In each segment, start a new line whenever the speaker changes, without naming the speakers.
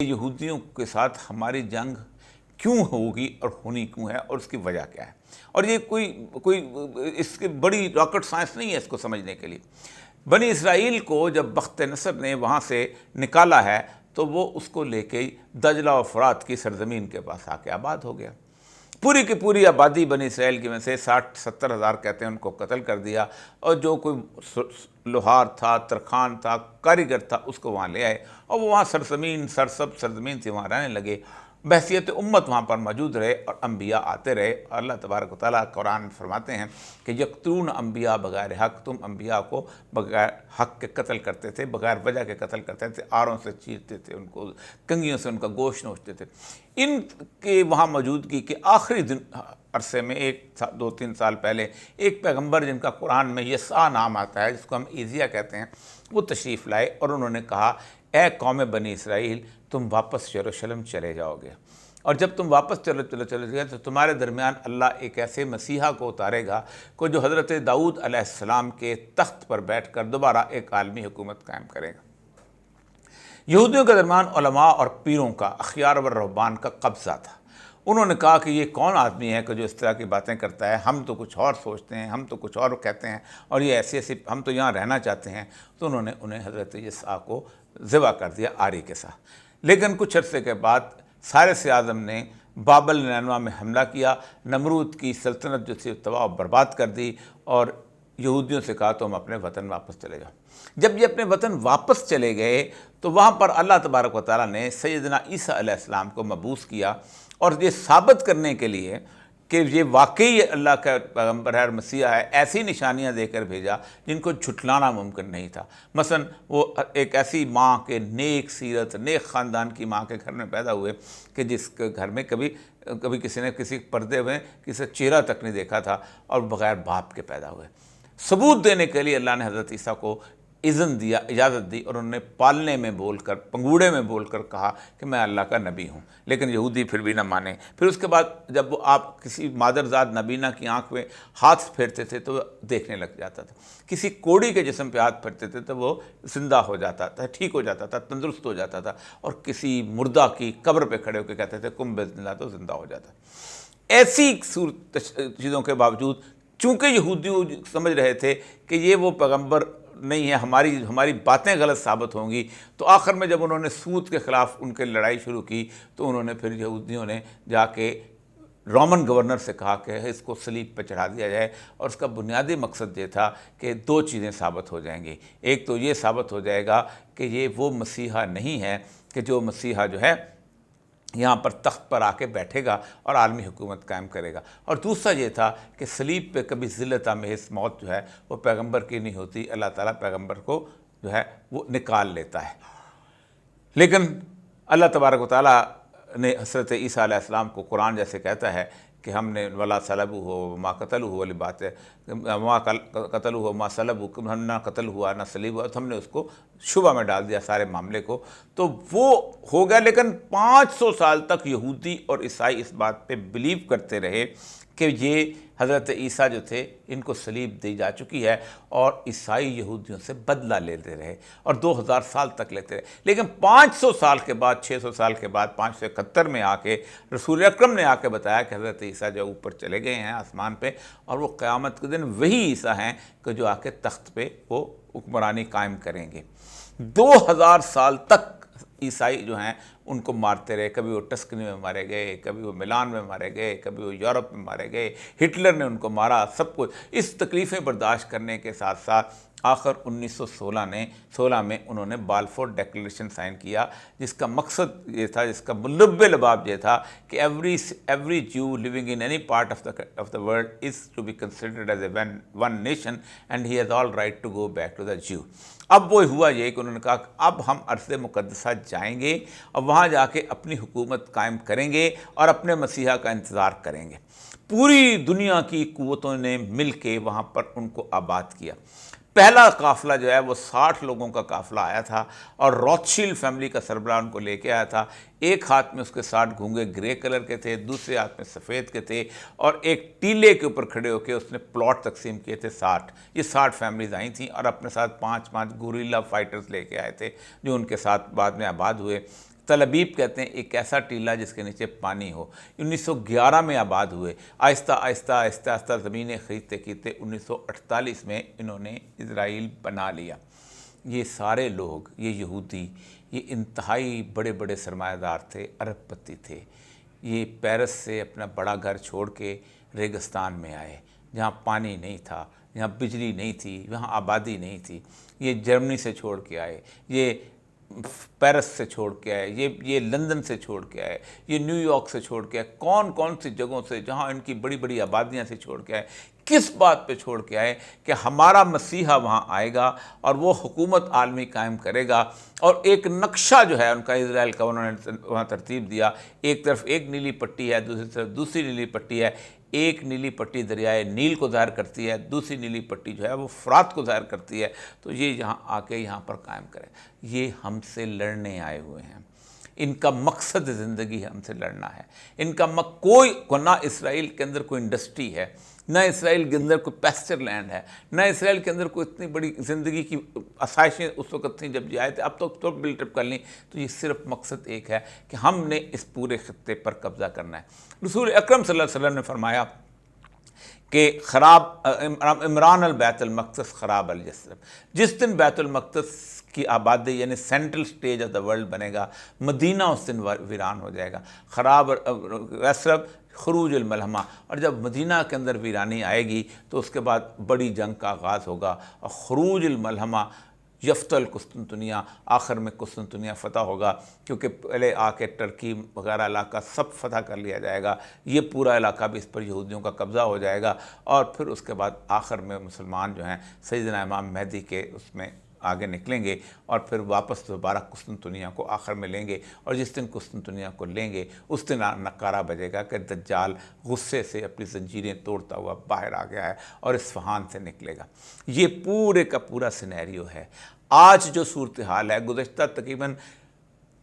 یہودیوں کے ساتھ ہماری جنگ کیوں ہوگی اور ہونی کیوں ہے اور اس کی وجہ کیا ہے، اور یہ کوئی اس کی بڑی راکٹ سائنس نہیں ہے اس کو سمجھنے کے لیے۔ بنی اسرائیل کو جب بخت نصر نے وہاں سے نکالا ہے تو وہ اس کو لے کے دجلہ و فرات کی سرزمین کے پاس آ کے آباد ہو گیا۔ پوری کی پوری آبادی بنی اسرائیل کی میں سے 60-70 ہزار کہتے ہیں ان کو قتل کر دیا، اور جو کوئی لوہار تھا، ترخان تھا، کاریگر تھا، اس کو وہاں لے آئے اور وہ وہاں سرسب سرزمین سے وہاں رہنے لگے۔ بحیثیت امت وہاں پر موجود رہے اور انبیاء آتے رہے، اور اللہ تبارک و تعالیٰ قرآن فرماتے ہیں کہ یقتلون انبیاء بغیر حق، تم انبیاء کو بغیر حق کے قتل کرتے تھے، بغیر وجہ کے قتل کرتے تھے، آروں سے چیرتے تھے، ان کو کنگھیوں سے ان کا گوشت نوچتے تھے۔ ان کے وہاں موجودگی کے آخری عرصے میں 2-3 سال پہلے ایک پیغمبر جن کا قرآن میں یسع نام آتا ہے، جس کو ہم ایزیا کہتے ہیں، وہ تشریف لائے اور انہوں نے کہا اے قوم بنی اسرائیل، تم واپس یروشلم چلے جاؤ گے، اور جب تم واپس چلے گئے تو تمہارے درمیان اللہ ایک ایسے مسیحا کو اتارے گا کو جو حضرت داؤد علیہ السلام کے تخت پر بیٹھ کر دوبارہ ایک عالمی حکومت قائم کرے گا۔ یہودیوں کے درمیان علماء اور پیروں کا، اخیار و رہبان کا قبضہ تھا۔ انہوں نے کہا کہ یہ کون آدمی ہے کہ جو اس طرح کی باتیں کرتا ہے، ہم تو کچھ اور سوچتے ہیں، ہم تو کچھ اور کہتے ہیں، اور یہ ایسی ہم تو یہاں رہنا چاہتے ہیں۔ تو انہوں نے انہیں حضرت یسع کو ذبح کر دیا آری کے ساتھ۔ لیکن کچھ عرصے کے بعد سائرس اعظم نے بابل نینوا میں حملہ کیا، نمرود کی سلطنت جو تھی تباہ و برباد کر دی، اور یہودیوں سے کہا تم اپنے وطن واپس چلے جاؤ۔ جب یہ اپنے وطن واپس چلے گئے تو وہاں پر اللہ تبارک و تعالیٰ نے سیدنا عیسیٰ علیہ السلام کو مبعوث کیا، اور یہ ثابت کرنے کے لیے کہ یہ واقعی اللہ کا پیغمبر ہے اور مسیح ہے، ایسی نشانیاں دے کر بھیجا جن کو جھٹلانا ممکن نہیں تھا۔ مثلا وہ ایک ایسی ماں کے نیک سیرت، نیک خاندان کی ماں کے گھر میں پیدا ہوئے کہ جس کے گھر میں کبھی کسی نے کسی پردے میں کسی چہرہ تک نہیں دیکھا تھا، اور بغیر باپ کے پیدا ہوئے۔ ثبوت دینے کے لیے اللہ نے حضرت عیسیٰ کو اذن دیا، اجازت دی، اور انہوں نے پالنے میں بول کر، پنگوڑے میں بول کر کہا کہ میں اللہ کا نبی ہوں۔ لیکن یہودی پھر بھی نہ مانے۔ پھر اس کے بعد جب وہ آپ کسی مادرزاد نبینہ کی آنکھ میں ہاتھ پھیرتے تھے تو وہ دیکھنے لگ جاتا تھا، کسی کوڑی کے جسم پہ ہاتھ پھیرتے تھے تو وہ زندہ ہو جاتا تھا، ٹھیک ہو جاتا تھا، تندرست ہو جاتا تھا، اور کسی مردہ کی قبر پہ کھڑے ہو کے کہتے تھے قم بإذن اللہ، تو زندہ ہو جاتا۔ ایسی چیزوں کے باوجود چونکہ یہودی سمجھ رہے تھے کہ یہ وہ پیغمبر نہیں ہے، ہماری باتیں غلط ثابت ہوں گی، تو آخر میں جب انہوں نے سود کے خلاف ان کے لڑائی شروع کی تو انہوں نے پھر یہودیوں نے جا کے رومن گورنر سے کہا کہ اس کو صلیب پہ چڑھا دیا جائے، اور اس کا بنیادی مقصد یہ تھا کہ 2 چیزیں ثابت ہو جائیں گی۔ ایک تو یہ ثابت ہو جائے گا کہ یہ وہ مسیحا نہیں ہے کہ جو مسیحا جو ہے یہاں پر تخت پر آ کے بیٹھے گا اور عالمی حکومت قائم کرے گا، اور دوسرا یہ تھا کہ صلیب پہ کبھی ذلت آمیز موت جو ہے وہ پیغمبر کی نہیں ہوتی، اللہ تعالیٰ پیغمبر کو جو ہے وہ نکال لیتا ہے۔ لیکن اللہ تبارک و تعالیٰ نے حضرت عیسیٰ علیہ السلام کو، قرآن جیسے کہتا ہے کہ ہم نے ولا صلبوہ وما قتلوہ، والی بات ہے، وما قتلوہ وما صلبوہ، نہ قتل ہوا نہ صلیب ہوا، تو ہم نے اس کو شبہ میں ڈال دیا سارے معاملے کو، تو وہ ہو گیا۔ لیکن 500 سال تک یہودی اور عیسائی اس بات پہ بلیو کرتے رہے کہ یہ حضرت عیسیٰ جو تھے ان کو صلیب دی جا چکی ہے، اور عیسائی یہودیوں سے بدلہ لیتے رہے اور 2000 سال تک لیتے رہے۔ لیکن 500 سال کے بعد، 600 سال کے بعد 571 میں آ کے رسول اکرم نے آ کے بتایا کہ حضرت عیسیٰ جو اوپر چلے گئے ہیں آسمان پہ، اور وہ قیامت کے دن وہی عیسیٰ ہیں کہ جو آ کے تخت پہ وہ حکمرانی قائم کریں گے۔ 2000 سال تک عیسائی جو ہیں ان کو مارتے رہے، کبھی وہ ٹسکنی میں مارے گئے، کبھی وہ ملان میں مارے گئے، کبھی وہ یورپ میں مارے گئے، ہٹلر نے ان کو مارا، سب کچھ۔ اس تکلیفیں برداشت کرنے کے ساتھ ساتھ آخر 1916 میں انہوں نے بالفور ڈیکلریشن سائن کیا، جس کا مقصد یہ تھا، جس کا ملب لباب یہ تھا کہ every Jew living in any part of the world is to be considered as a one nation and he has all right to go back to the Jew۔ اب وہ ہوا یہ کہ انہوں نے کہا کہ اب ہم ارض مقدسہ جائیں گے اور وہاں جا کے اپنی حکومت قائم کریں گے اور اپنے مسیحا کا انتظار کریں گے۔ پوری دنیا کی قوتوں نے مل کے وہاں پر ان کو آباد کیا۔ پہلا قافلہ جو ہے وہ 60 لوگوں کا قافلہ آیا تھا، اور روتشیلڈ فیملی کا سربراہ ان کو لے کے آیا تھا۔ ایک ہاتھ میں اس کے 60 گھونگے گرے کلر کے تھے، دوسرے ہاتھ میں سفید کے تھے، اور ایک ٹیلے کے اوپر کھڑے ہو کے اس نے پلاٹ تقسیم کیے تھے 60۔ یہ 60 فیملیز آئی تھیں، اور اپنے ساتھ 5 گوریلا فائٹرز لے کے آئے تھے جو ان کے ساتھ بعد میں آباد ہوئے۔ تل ابیب کہتے ہیں ایک ایسا ٹیلہ جس کے نیچے پانی ہو۔ 1911 میں آباد ہوئے، آہستہ آہستہ آہستہ آہستہ زمینیں خریدتے کھریدتے 1948 میں انہوں نے اسرائیل بنا لیا۔ یہ سارے لوگ، یہ یہودی، یہ انتہائی بڑے بڑے سرمایہ دار تھے، ارب پتی تھے۔ یہ پیرس سے اپنا بڑا گھر چھوڑ کے ریگستان میں آئے، جہاں پانی نہیں تھا، جہاں بجلی نہیں تھی، وہاں آبادی نہیں تھی۔ یہ جرمنی سے چھوڑ کے آئے، یہ پیرس سے چھوڑ کے آئے، یہ لندن سے چھوڑ کے آئے، یہ نیو یارک سے چھوڑ کے آئے، کون کون سی جگہوں سے، جہاں ان کی بڑی بڑی آبادیاں سے چھوڑ کے آئے۔ کس بات پہ چھوڑ کے آئے؟ کہ ہمارا مسیحا وہاں آئے گا اور وہ حکومت عالمی قائم کرے گا، اور ایک نقشہ جو ہے ان کا اسرائیل کا انہوں نے وہاں ترتیب دیا۔ ایک طرف ایک نیلی پٹی ہے، دوسری طرف دوسری نیلی پٹی ہے۔ ایک نیلی پٹی دریائے نیل کو ظاہر کرتی ہے، دوسری نیلی پٹی جو ہے وہ فرات کو ظاہر کرتی ہے۔ تو یہ یہاں آ کے یہاں پر قائم کرے۔ یہ ہم سے لڑنے آئے ہوئے ہیں، ان کا مقصد زندگی ہم سے لڑنا ہے۔ ان کا کوئی نہ اسرائیل کے اندر کوئی انڈسٹری ہے، نہ اسرائیل کے اندر کوئی پیسچر لینڈ ہے، نہ اسرائیل کے اندر کوئی اتنی بڑی زندگی کی آسائشیں اس وقت تھیں جب یہ آئے تھے، اب تو بلٹ اپ کر لیں۔ تو یہ صرف مقصد ایک ہے کہ ہم نے اس پورے خطے پر قبضہ کرنا ہے۔ رسول اکرم صلی اللہ علیہ وسلم نے فرمایا کہ عمران البیت المقدس خراب الجسر، جس دن بیت المقدس کی آبادی یعنی central stage of the world بنے گا، مدینہ اس دن ویران ہو جائے گا۔ خراب یثرب خروج الملحمہ، اور جب مدینہ کے اندر ویرانی آئے گی تو اس کے بعد بڑی جنگ کا آغاز ہوگا، اور خروج الملحمہ یفتح القسطنطنیہ، آخر میں قسطنطنیہ فتح ہوگا، کیونکہ پہلے آ کے ترکی وغیرہ علاقہ سب فتح کر لیا جائے گا، یہ پورا علاقہ بھی اس پر یہودیوں کا قبضہ ہو جائے گا، اور پھر اس کے بعد آخر میں مسلمان جو ہیں سیدنا امام مہدی کے اس میں آگے نکلیں گے، اور پھر واپس دوبارہ قسطنطنیہ کو آخر میں لیں گے، اور جس دن قسطنطنیہ کو لیں گے اس دن نقارہ بجے گا کہ دجال غصے سے اپنی زنجیریں توڑتا ہوا باہر آ گیا ہے اور اصفہان سے نکلے گا۔ یہ پورے کا پورا سینیریو ہے۔ آج جو صورتحال ہے، گزشتہ تقریباً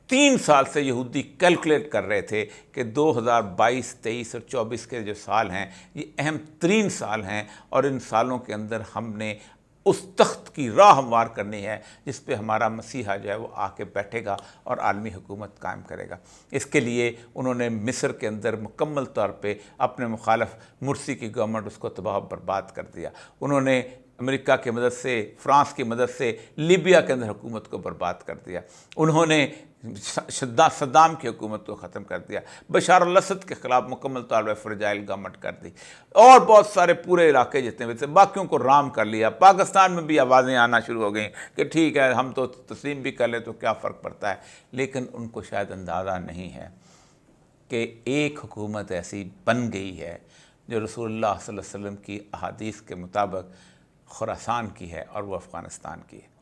3 سال سے یہودی کیلکولیٹ کر رہے تھے کہ 2022، 23 اور 24 کے جو سال ہیں یہ اہم ترین سال ہیں، اور ان سالوں کے اندر ہم نے اس تخت کی راہ ہموار کرنی ہے جس پہ ہمارا مسیحا جو ہے وہ آ کے بیٹھے گا اور عالمی حکومت قائم کرے گا۔ اس کے لیے انہوں نے مصر کے اندر مکمل طور پہ اپنے مخالف مرسی کی گورنمنٹ اس کو تباہ و برباد کر دیا۔ انہوں نے امریکہ کی مدد سے، فرانس کی مدد سے لیبیا کے اندر حکومت کو برباد کر دیا۔ انہوں نے صدام کی حکومت کو ختم کر دیا، بشار الاسد کے خلاف مکمل طور پر فرجائل گورنمنٹ کر دی، اور بہت سارے پورے علاقے جتنے بھی تھے باقیوں کو رام کر لیا۔ پاکستان میں بھی آوازیں آنا شروع ہو گئیں کہ ٹھیک ہے ہم تو تسلیم بھی کر لیں تو کیا فرق پڑتا ہے، لیکن ان کو شاید اندازہ نہیں ہے کہ ایک حکومت ایسی بن گئی ہے جو رسول اللہ صلی اللہ علیہ وسلم کی احادیث کے مطابق خراسان کی ہے، اور وہ افغانستان کی ہے۔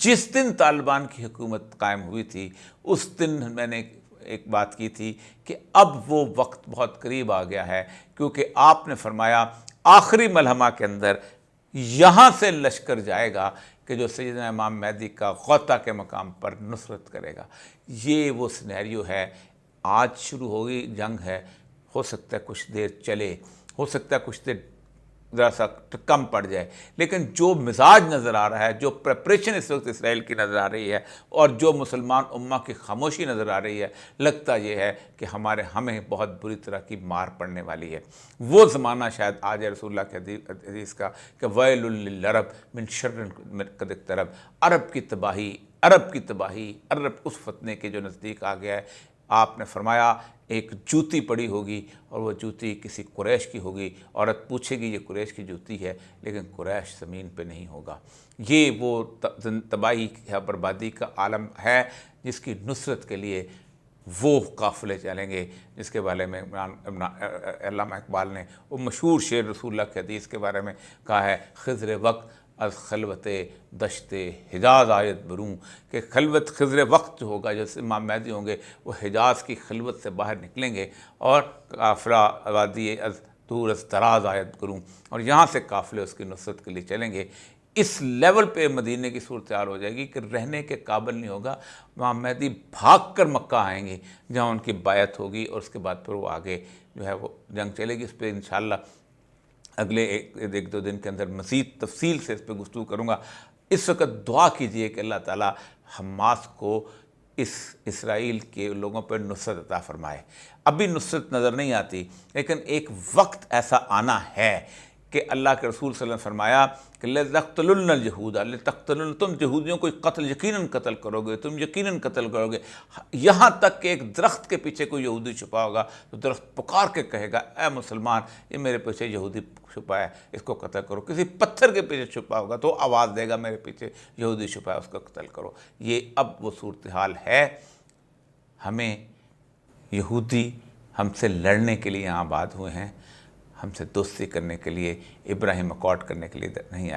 جس دن طالبان کی حکومت قائم ہوئی تھی اس دن میں نے ایک بات کی تھی کہ اب وہ وقت بہت قریب آ گیا ہے، کیونکہ آپ نے فرمایا آخری ملحمہ کے اندر یہاں سے لشکر جائے گا کہ جو سیدنا امام مہدی کا غوطہ کے مقام پر نصرت کرے گا۔ یہ وہ سینیریو ہے۔ آج شروع ہوگی جنگ ہے، ہو سکتا ہے کچھ دیر چلے، ہو سکتا ہے کچھ دیر ذرا سا کم پڑ جائے، لیکن جو مزاج نظر آ رہا ہے، جو پریپریشن اس وقت اسرائیل کی نظر آ رہی ہے، اور جو مسلمان امہ کی خاموشی نظر آ رہی ہے، لگتا یہ ہے کہ ہمیں بہت بری طرح کی مار پڑنے والی ہے۔ وہ زمانہ شاید آج ہے رسول اللہ کے حدیث کا کہ ویل للعرب من شر قد اقترب، عرب کی تباہی، عرب کی تباہی، عرب اس فتنے کے جو نزدیک آ گیا ہے۔ آپ نے فرمایا ایک جوتی پڑی ہوگی اور وہ جوتی کسی قریش کی ہوگی، عورت پوچھے گی یہ قریش کی جوتی ہے، لیکن قریش زمین پہ نہیں ہوگا۔ یہ وہ تباہی یا بربادی کا عالم ہے جس کی نصرت کے لیے وہ قافلے چلیں گے، جس کے بارے میں علامہ اقبال نے وہ مشہور شعر رسول اللہ کے حدیث کے بارے میں کہا ہے، خضر وقت از خلوت دشت حجاز آیت بروں، کہ خلوت خضر وقت جو ہوگا، جیسے امام مہدی ہوں گے وہ حجاز کی خلوت سے باہر نکلیں گے، اور قافلہ وادی از دور از دراز آیت کروں، اور یہاں سے قافلے اس کی نصرت کے لیے چلیں گے۔ اس لیول پہ مدینے کی صورتحال ہو جائے گی کہ رہنے کے قابل نہیں ہوگا۔ امام مہدی بھاگ کر مکہ آئیں گے جہاں ان کی بیعت ہوگی، اور اس کے بعد پھر وہ آگے جو ہے وہ جنگ چلے گی۔ اس پہ انشاءاللہ اگلے ایک دو دن کے اندر مزید تفصیل سے اس پہ گفتگو کروں گا۔ اس وقت دعا کیجئے کہ اللہ تعالی حماس کو اس اسرائیل کے لوگوں پر نصرت عطا فرمائے۔ ابھی نصرت نظر نہیں آتی، لیکن ایک وقت ایسا آنا ہے کہ اللہ کے رسول صلی اللہ علیہ وسلم فرمایا کہ لَتَقْتُلُنَّ الْيَهُودَ لَتَقْتُلُنَّ، تم یہودیوں کو قتل یقیناً قتل کرو گے، تم یقیناً قتل کرو گے، یہاں تک کہ ایک درخت کے پیچھے کوئی یہودی چھپا ہوگا تو درخت پکار کے کہے گا اے مسلمان، یہ میرے پیچھے یہودی چھپا ہے، اس کو قتل کرو۔ کسی پتھر کے پیچھے چھپا ہوگا تو آواز دے گا میرے پیچھے یہودی چھپا ہے، اس کو قتل کرو۔ یہ اب وہ صورتحال ہے۔ ہمیں یہودی ہم سے لڑنے کے لیے یہاں آباد ہوئے ہیں، ہم سے دوستی کرنے کے لیے، ابراہیم اکارڈ کرنے کے لیے نہیں آئے۔